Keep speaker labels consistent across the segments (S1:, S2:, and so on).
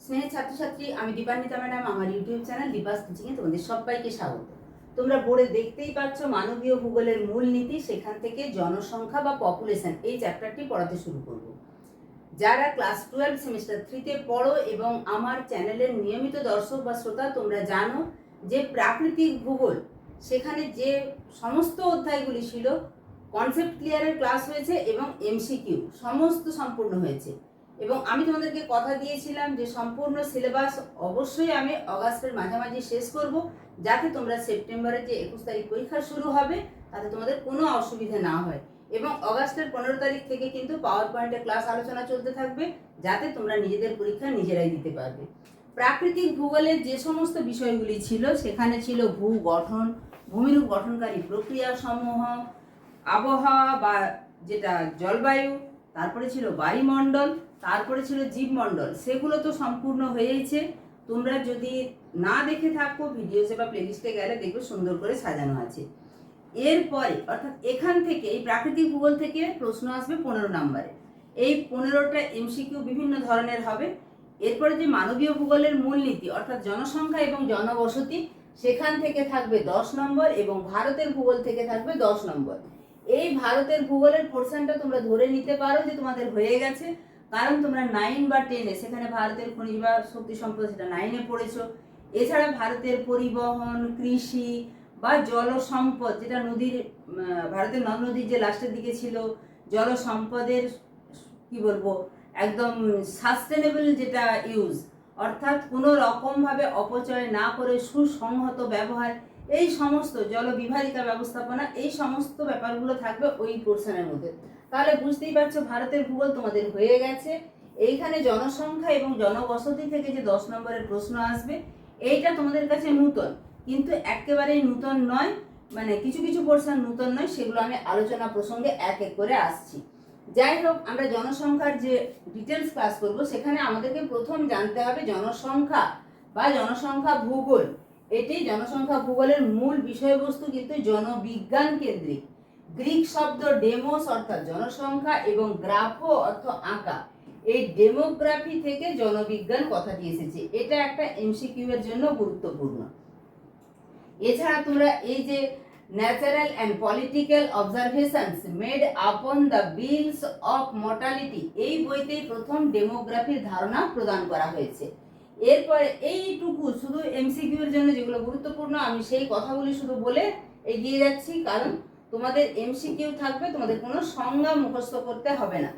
S1: স্নেহের ছাত্রছাত্রী, আমি দীপান্বিতা ম্যাডাম। আমার ইউটিউব চ্যানেল দীপাস টিচিংয়ে তোমাদের সবাইকে স্বাগত। তোমরা বোর্ডে দেখতেই পাচ্ছ মানবীয় ভূগোলের মূলনীতি, সেখান থেকে জনসংখ্যা বা পপুলেশন এই চ্যাপ্টারটি পড়াতে শুরু করব। যারা ক্লাস 12 সেমিস্টার 3-তে পড়ো এবং আমার চ্যানেলের নিয়মিত দর্শক বা শ্রোতা, তোমরা জানো যে প্রাকৃতিক ভূগোল সেখানে যে সমস্ত অধ্যায়গুলি ছিল, কনসেপ্ট ক্লিয়ারের ক্লাস হয়েছে এবং এমসিকিউ সমস্ত সম্পূর্ণ হয়েছে। এবং আমি তোমাদেরকে কথা দিয়েছিলাম যে সম্পূর্ণ সিলেবাস অবশ্যই আমি অগাস্টের মাঝামাঝি শেষ করব, যাতে তোমরা সেপ্টেম্বরের যে 21 তারিখ পরীক্ষা শুরু হবে তাতে তোমাদের কোনো অসুবিধা না হয়। এবং অগাস্টের 15 তারিখ থেকে কিন্তু পাওয়ার পয়েন্টে ক্লাস আলোচনা চলতে থাকবে, যাতে তোমরা নিজেদের পরীক্ষা নিজেরাই দিতে পারবে। প্রাকৃতিক ভূগোলের যে সমস্ত বিষয়গুলি ছিল, সেখানে ছিল ভূ গঠন, ভূমিরূপ গঠনকারী প্রক্রিয়া সমূহ, আবহাওয়া বা যেটা জলবায়ু, তারপরে ছিল বায়ুমণ্ডল, তারপরে ছিল জীবমণ্ডল। সেগুলো তো সম্পূর্ণ হয়েছে। তোমরা যদি না দেখে থাকো ভিডিওসে বা প্লেলিস্টে গেলে দেখবে সুন্দর করে সাজানো আছে। এরপরে অর্থাৎ এখান থেকে এই প্রাকৃতিক ভূগোল থেকে প্রশ্ন আসবে 15 নম্বরে। এই 15টা এমসিকিউ বিভিন্ন ধরনের হবে। এরপরে যে মানবীয় ভূগোলের মূলনীতি অর্থাৎ জনসংখ্যা এবং জনবসতি, সেখান থেকে থাকবে 10 নম্বর এবং ভারতের ভূগোল থেকে থাকবে 10 নম্বর। এই ভারতের ভূগোলের পোর্শনটা তোমরা ধরে নিতে পারো যে তোমাদের হয়ে গেছে, কারণ তোমরা 9 বা 10-এ সেখানে ভারতের খনিজ বা শক্তি সম্পদ সেটা 9-এ পড়েছো। এছাড়া ভারতের পরিবহন, কৃষি বা জল সম্পদ, যেটা নদীর ভারতের নদ নদীর যে লাস্টের দিকে ছিল, জল সম্পদের কি বলবো একদম সাস্টেনেবল যেটা ইউজ, অর্থাৎ কোনো রকমভাবে অপচয় না করে সুসংহত ব্যবহার, এই সমস্ত জল বিভাজিকা ব্যবস্থাপনা, এই সমস্ত ব্যাপারগুলো থাকবে ওই পোর্শনের মধ্যে। তাহলে বুঝতেই পারছো ভারতের ভূগোল তোমাদের হয়ে গেছে। এইখানে জনসংখ্যা এবং জনবসতি থেকে যে 10 নম্বরের প্রশ্ন আসবে, এইটা তোমাদের কাছে নূতন, কিন্তু একেবারেই নূতন নয়, মানে কিছু কিছু পোর্শন নূতন নয়, সেগুলো আমি আলোচনা প্রসঙ্গে এক এক করে আসছি। যাই হোক, আমরা জনসংখ্যার যে ডিটেলস ক্লাস করব, সেখানে আমাদেরকে প্রথম জানতে হবে জনসংখ্যা বা জনসংখ্যা ভূগোল। এটি জনসংখ্যা ভূগোলের মূল বিষয়বস্তু কিন্তু জনবিজ্ঞান কেন্দ্রিক। গ্রিক শব্দ ডেমোস অর্থাৎ জনসংখ্যা এবং গ্রাফো অর্থ আঁকা, এই ডেমোগ্রাফি থেকে জনবিজ্ঞান কথাটি এসেছে। এটা একটা এমসিকিউ এর জন্য গুরুত্বপূর্ণ। এছাড়া তোমরা এই যে natural and political observations made upon the bills of mortality, এই বইতেই প্রথম ডেমোগ্রাফির ধারণা প্রদান করা হয়েছে। এরপরে এইটুকু শুধু এমসিকিউ এর জন্য যেগুলো গুরুত্বপূর্ণ, আমি সেই কথাগুলি শুধু বলে এগিয়ে যাচ্ছি, কারণ তোমাদের এমসিকিউ থাকবে, তোমাদের কোনো সংজ্ঞা মুখস্থ করতে হবে না।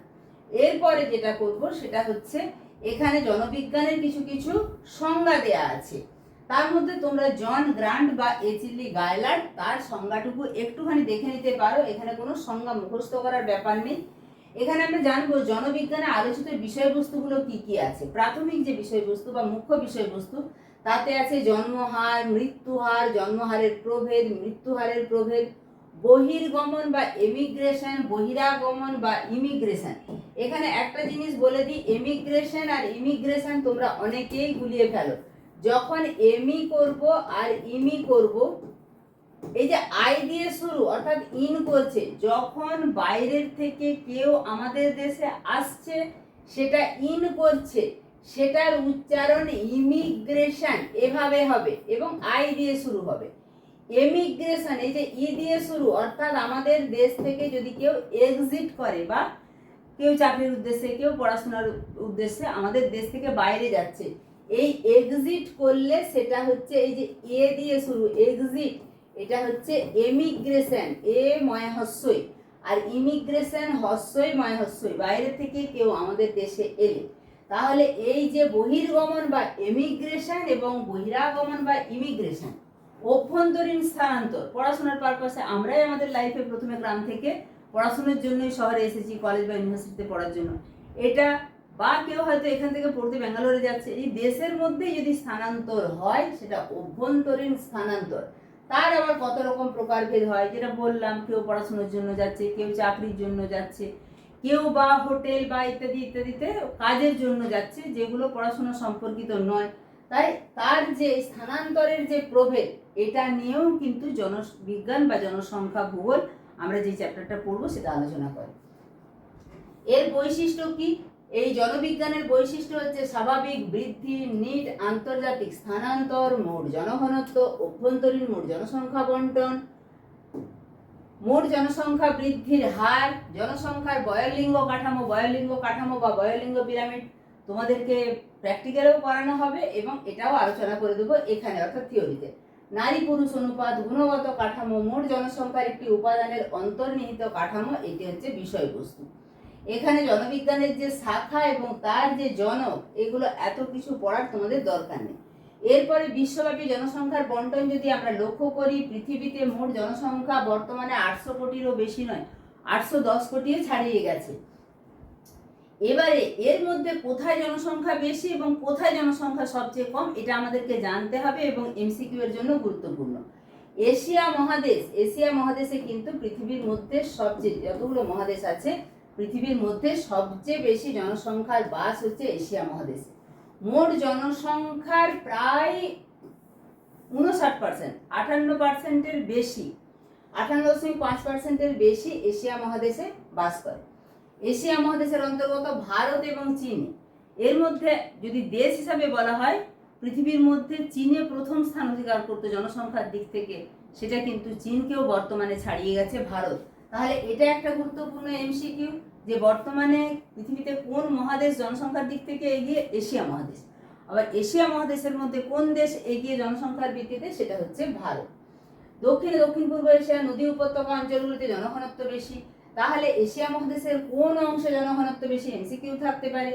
S1: এরপরে যেটা করব সেটা হচ্ছে এখানে জনবিজ্ঞানের কিছু কিছু সংজ্ঞা দেয়া আছে। তার মধ্যে তোমরা জন গ্রান্ট বা এচিলি গায়লার্ড তার সংজ্ঞাটুকু একটুখানি দেখে নিতে পারো। এখানে কোনো সংজ্ঞা মুখস্থ করার ব্যাপার নেই। এখানে আমরা জানবো জনবিজ্ঞানে আলোচিত বিষয়বস্তুগুলো কি কি আছে। প্রাথমিক যে বিষয়বস্তু বা মুখ্য বিষয়বস্তু, তাতে আছে জন্মহার, মৃত্যুহার, জন্মহারের প্রভেদ, মৃত্যুহারের প্রভেদ, বহির্গমন বা এমিগ্রেশন, বহিরাগমন বা ইমিগ্রেশন। এখানে একটা জিনিস বলে দিই, এমিগ্রেশন আর ইমিগ্রেশন তোমরা অনেকেই গুলিয়ে ফেলো। যখন এমি করব আর ইমি করব, এই যে আই দিয়ে শুরু অর্থাৎ ইন করছে, যখন বাইরের থেকে কেউ আমাদের দেশে আসছে সেটা ইন করছে, সেটার উচ্চারণ ইমিগ্রেশন এভাবে হবে এবং আই দিয়ে শুরু হবে। এমিগ্রেশন এই যে ই দিয়ে শুরু, অর্থাৎ আমাদের দেশ থেকে যদি কেউ এক্সিট করে বা কেউ চাকরির উদ্দেশ্যে, কেউ পড়াশোনার উদ্দেশ্যে আমাদের দেশ থেকে বাইরে যাচ্ছে, এই এক্সিট করলে সেটা হচ্ছে এই যে এ দিয়ে শুরু এক্সিট, এটা হচ্ছে এমিগ্রেশন, এ ময় হস্যই, আর ইমিগ্রেশন হস্যই ময় হস্যই, বাইরে থেকে কেউ আমাদের দেশে এলে। তাহলে এই যে বহির্গমন বা এমিগ্রেশন এবং বহিরাগমন বা ইমিগ্রেশন, অভ্যন্তরীণ স্থানান্তর, পড়াশোনার পারপাসে আমরাই আমাদের লাইফে প্রথমে গ্রাম থেকে পড়াশোনার জন্যই শহরে এসেছি, কলেজ বা ইউনিভার্সিটিতে পড়ার জন্য, এটা বা কেউ হয়তো এখান থেকে পড়তে ব্যাঙ্গালোরে যাচ্ছে, এই দেশের মধ্যেই যদি স্থানান্তর হয় সেটা অভ্যন্তরীণ স্থানান্তর। তার আবার কত রকম প্রকারভেদ হয়, যেটা বললাম, কেউ পড়াশোনার জন্য যাচ্ছে, কেউ চাকরির জন্য যাচ্ছে, কেউ বা হোটেল বা ইত্যাদি ইত্যাদিতে কাজের জন্য যাচ্ছে, যেগুলো পড়াশোনা সম্পর্কিত নয়। তাই তার যে স্থানান্তরের যে প্রভেদ, এটা নিয়েও কিন্তু জনবিজ্ঞান বা জনসংখ্যা ভূগোল আমরা যে চ্যাপ্টারটা পড়বো সেটা আলোচনা করে। এর বৈশিষ্ট্য কি? এই জনবিজ্ঞানের বৈশিষ্ট্য হচ্ছে স্বাভাবিক বৃদ্ধি, নিট, আন্তর্জাতিক স্থানান্তর, মোট জনঘনত্ব, অভ্যন্তরীণ মোট জনসংখ্যা বন্টন, মোট জনসংখ্যা বৃদ্ধির হার, জনসংখ্যার বয়লিঙ্গ কাঠামো বা বয়লিঙ্গ পিরামিড তোমাদেরকে প্র্যাকটিক্যালেও করানো হবে এবং এটাও আলোচনা করে দেবো এখানে অর্থাৎ থিওরিতে। নারী পুরুষ অনুপাত, গুণগত কাঠামো, মোট জনসংখ্যার একটি উপাদানের অন্তর্নিহিত কাঠামো, এটি হচ্ছে বিষয়বস্তু। এখানে জনবিজ্ঞানের যে শাখা এবং তার যে জনক, এগুলো এত কিছু পড়ার তোমাদের দরকার নেই। এরপরে বিশ্বব্যাপী জনসংখ্যার বন্টন যদি আমরা লক্ষ্য করি, পৃথিবীতে মোট জনসংখ্যা বর্তমানে 800 কোটিরও বেশি নয়, 810 কোটিও ছাড়িয়ে গেছে। এবারে এর মধ্যে কোথায় জনসংখ্যা বেশি এবং কোথায় জনসংখ্যা সবচেয়ে কম, এটা আমাদেরকে জানতে হবে এবং এমসিকিউ এর জন্য গুরুত্বপূর্ণ। এশিয়া মহাদেশে কিন্তু পৃথিবীর মধ্যে সবচেয়ে, যতগুলো মহাদেশ আছে পৃথিবীর মধ্যে সবচেয়ে বেশি জনসংখ্যার বাস হচ্ছে এশিয়া মহাদেশে। মোট জনসংখ্যার প্রায় 59%, 58%-এর বেশি, 58.5%-এর বেশি এশিয়া মহাদেশে বাস করে। এশিয়া মহাদেশের অন্তর্গত ভারত এবং চীন। এর মধ্যে যদি দেশ হিসাবে বলা হয়, পৃথিবীর মধ্যে চীনে প্রথম স্থান অধিকার করতো জনসংখ্যার দিক থেকে, সেটা কিন্তু চীনকেও বর্তমানে ছাড়িয়ে গেছে ভারত। তাহলে এটা একটা গুরুত্বপূর্ণ এমসিকিউ যে বর্তমানে পৃথিবীতে কোন মহাদেশ জনসংখ্যার দিক থেকে এগিয়ে? এশিয়া মহাদেশ। আবার এশিয়া মহাদেশের মধ্যে কোন দেশ এগিয়ে জনসংখ্যার ভিত্তিতে? সেটা হচ্ছে ভারত। দক্ষিণ পূর্ব এশিয়া নদী উপত্যকা অঞ্চলগুলিতে জনঘনত্ব বেশি। তাহলে এশিয়া মহাদেশের কোন অংশে জনঘনত্ব বেশি? এমসিকিউ থাকতে পারে।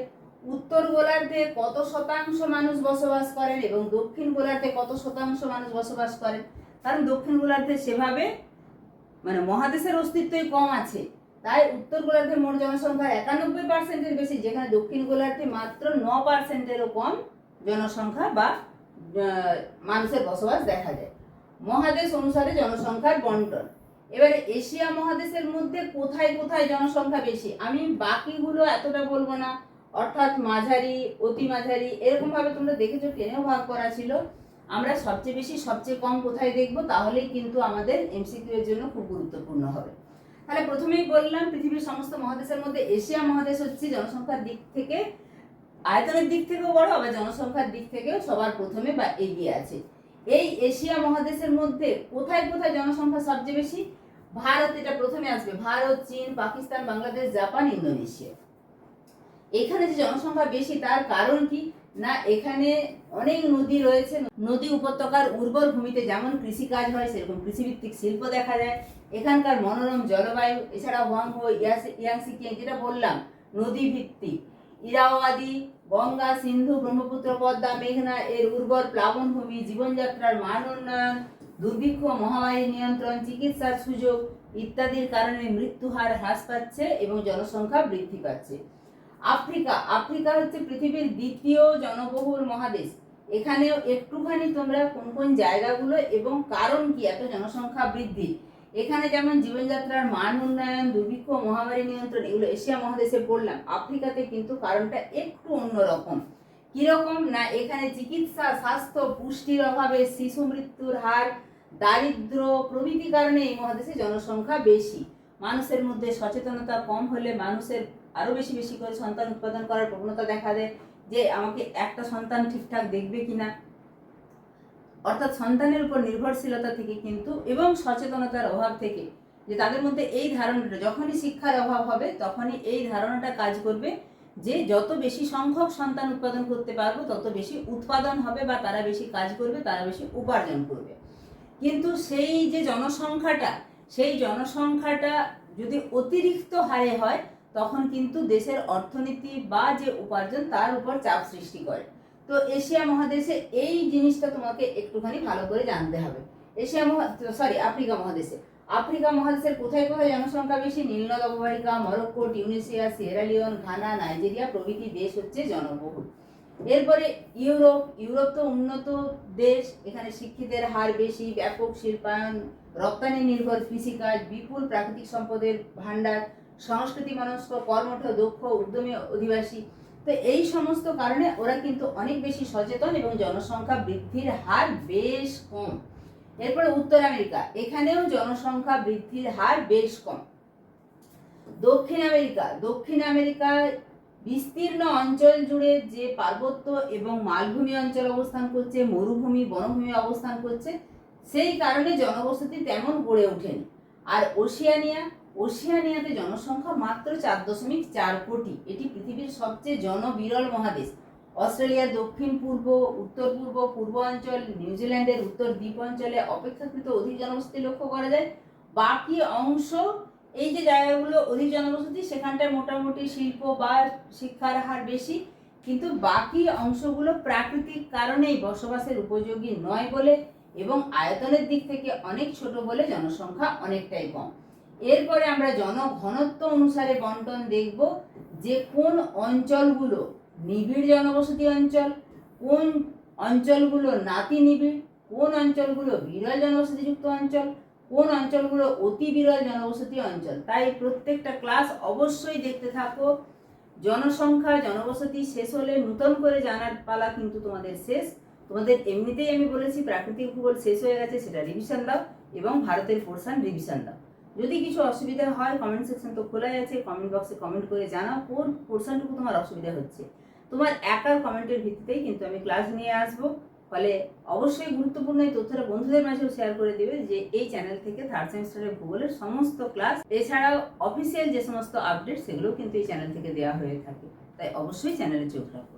S1: উত্তর গোলার্ধে কত শতাংশ মানুষ বসবাস করেন এবং দক্ষিণ গোলার্ধে কত শতাংশ মানুষ বসবাস করেন? কারণ দক্ষিণ গোলার্ধে সেভাবে মহাদেশের অস্তিত্বই কম আছে, তাই উত্তর গোলার্ধে মোট জনসংখ্যার 91%-এর বেশি, যেখানে দক্ষিণ গোলার্ধে মাত্র 9%-এরও কম জনসংখ্যা বা মানুষের বসবাস দেখা যায়। মহাদেশ অনুসারে জনসংখ্যার বন্টন। এবারে এশিয়া মহাদেশের মধ্যে কোথায় কোথায় জনসংখ্যা বেশি, আমি বাকিগুলো এতটা বলবো না, অর্থাৎ মাঝারি, অতি মাঝারি, এরকম ভাবে তোমরা দেখেছো টেনেও ভাগ করা ছিল। আমরা সবচেয়ে বেশি সবচেয়ে কম কোথায় দেখবো, তাহলেই কিন্তু আমাদের এমসিকিউ এর জন্য খুব গুরুত্বপূর্ণ হবে। তাহলে প্রথমেই বললাম পৃথিবীর সমস্ত মহাদেশের মধ্যে এশিয়া মহাদেশ হচ্ছে জনসংখ্যার দিক থেকে, আয়তনের দিক থেকেও বড়, আবার জনসংখ্যার দিক থেকেও সবার প্রথমে বা এগিয়ে আছে। এই এশিয়া মহাদেশের মধ্যে কোথায় কোথায় জনসংখ্যা সবচেয়ে বেশি? ভারত, এটা প্রথমে আসবে। ভারত, চীন, পাকিস্তান, বাংলাদেশ, জাপান, ইন্দোনেশিয়া। এখানে যে জনসংখ্যা বেশি তার কারণ কি না, এখানে অনেক নদী রয়েছে। নদী উপত্যকার উর্বর ভূমিতে যেমন কৃষিকাজ হয় সেরকম কৃষিভিত্তিক শিল্প দেখা যায়। এখানকার মনোরম জলবায়ু, এছাড়া হোয়াংহো, ইয়াংসি, যেটা বললাম নদী ভিত্তিক, ইরাওয়াদি, গঙ্গা, সিন্ধু, ব্রহ্মপুত্র, পদ্মা, মেঘনা এর উর্বর প্লাবনভূমি, জীবনযাত্রার মান উন্নয়ন, দুর্ভিক্ষ, মহামারী নিয়ন্ত্রণ, চিকিৎসার সুযোগ ইত্যাদির কারণে মৃত্যুহার হ্রাস পাচ্ছে এবং জনসংখ্যা বৃদ্ধি পাচ্ছে। আফ্রিকা হচ্ছে পৃথিবীর দ্বিতীয় জনবহুল মহাদেশ। এখানেও একটুখানি তোমরা কোন কোন জায়গাগুলো এবং কারণ কি এত জনসংখ্যা বৃদ্ধি, এখানে যেমন জীবনযাত্রার মান উন্নয়ন, দুর্ভিক্ষ, মহামারী নিয়ন্ত্রণ, এগুলো এশিয়া মহাদেশে পড়লাম। আফ্রিকাতে কিন্তু কারণটা একটু অন্যরকম। কিরকম না, এখানে চিকিৎসা, স্বাস্থ্য, পুষ্টির অভাবে শিশু মৃত্যুর হার, দারিদ্র প্রভৃতি কারণে এই মহাদেশে জনসংখ্যা বেশি। মানুষের মধ্যে সচেতনতা কম হলে মানুষের আরো বেশি বেশি করে সন্তান উৎপাদন করার প্রবণতা দেখা দেয়, যে আমাকে একটা সন্তান ঠিকঠাক দেখবে কিনা, অর্থাৎ সন্তানের উপর নির্ভরশীলতা থেকে কিন্তু এবং সচেতনতার অভাব থেকে, যে তাদের মধ্যে এই ধারণাটা, যখনই শিক্ষার অভাব হবে তখনই এই ধারণাটা কাজ করবে যে যত বেশি সংখ্যক সন্তান উৎপাদন করতে পারবো তত বেশি উৎপাদন হবে বা তারা বেশি কাজ করবে, তারা বেশি উপার্জন করবে। কিন্তু সেই যে জনসংখ্যাটা, সেই জনসংখ্যাটা যদি অতিরিক্ত হারে হয় তখন কিন্তু দেশের অর্থনীতি বা যে উপার্জন তার উপর চাপ সৃষ্টি করে। তো এশিয়া মহাদেশে এই জিনিসটা তোমাকে একটুখানি ভালো করে জানতে হবে। আফ্রিকা মহাদেশের কোথায় কোথায় জনসংখ্যা বেশি? নীলনদ অববাহিকা, Morocco, Tunisia, Sierra Leone, Ghana, Nigeria প্রভৃতি দেশ হচ্ছে জনবহুল। এরপরে ইউরোপ তো উন্নত দেশ, এখানে শিক্ষিতের হার বেশি, ব্যাপক শিল্পায়ন, রপ্তানি নির্ভর কৃষিকাজ, বিপুল প্রাকৃতিক সম্পদের ভান্ডার, সংস্কৃতি মনস্ক, কর্মঠ, দক্ষ, উদ্যমী অধিবাসী। তো এই সমস্ত কারণে ওরা কিন্তু অনেক বেশি সচেতন এবং জনসংখ্যা বৃদ্ধির হার বেশ কম। এরপরে উত্তর আমেরিকা, এখানেও জনসংখ্যা বৃদ্ধির হার বেশ কম। দক্ষিণ আমেরিকা বিস্তীর্ণ অঞ্চল জুড়ে যে পার্বত্য এবং মালভূমি অঞ্চল অবস্থান করছে, মরুভূমি বনভূমি অবস্থান করছে, সেই কারণে জনবসতি তেমন গড়ে ওঠেনি। আর ওশিয়ানিয়াতে জনসংখ্যা মাত্র 4.4 কোটি। এটি পৃথিবীর সবচেয়ে জনবিরল মহাদেশ। অস্ট্রেলিয়ার দক্ষিণ পূর্ব, উত্তর পূর্ব, পূর্ব অঞ্চল, নিউজিল্যান্ডের উত্তর দ্বীপ অঞ্চলে অপেক্ষাকৃত অধিক জনবসতি লক্ষ্য করা যায়। বাকি অংশ, এই যে জায়গাগুলো অধিক জনবসতি, সেখানটায় মোটামুটি শিল্প বা শিক্ষার হার বেশি, কিন্তু বাকি অংশগুলো প্রাকৃতিক কারণেই বসবাসের উপযোগী নয় বলে এবং আয়তনের দিক থেকে অনেক ছোট বলে জনসংখ্যা অনেকটাই কম। এরপরে আমরা জনঘনত্ব অনুসারে বন্টন দেখব, যে কোন অঞ্চলগুলো নিবিড় জনবসতি অঞ্চল, কোন অঞ্চলগুলো নাতি নিবিড়, কোন অঞ্চলগুলো বিরল জনবসতিযুক্ত অঞ্চল, কোন অঞ্চলগুলো অতি বিরল জনবসতি অঞ্চল। তাই প্রত্যেকটা ক্লাস অবশ্যই দেখতে থাকো। জনসংখ্যা জনবসতি শেষ হলে নতুন করে জানার পালা কিন্তু তোমাদের শেষ। তোমাদের এমনিতেই আমি বলেছি প্রাকৃতিক ভূগোল শেষ হয়ে গেছে, সেটা রিভিশন দাও এবং ভারতের পোর্শন রিভিশন দাও। যদি কিছু অসুবিধা হয় কমেন্ট সেকশন তো খোলাই আছে, কমেন্ট বক্সে কমেন্ট করে জানাও কোন পোর্শনটুকু তোমার অসুবিধা হচ্ছে। তোমার একার কমেন্টের ভিত্তিতেই কিন্তু আমি ক্লাস নিয়ে আসবো। ফলে অবশ্যই গুরুত্বপূর্ণ এই তথ্যটা বন্ধুদের মাঝেও শেয়ার করে দেবে যে এই চ্যানেল থেকে থার্ড সেমিস্টারের ভূগোলের সমস্ত ক্লাস, এছাড়াও অফিসিয়াল যে সমস্ত আপডেট, সেগুলো কিন্তু এই চ্যানেল থেকে দেওয়া হয়ে থাকে। তাই অবশ্যই চ্যানেলে চোখ রাখো।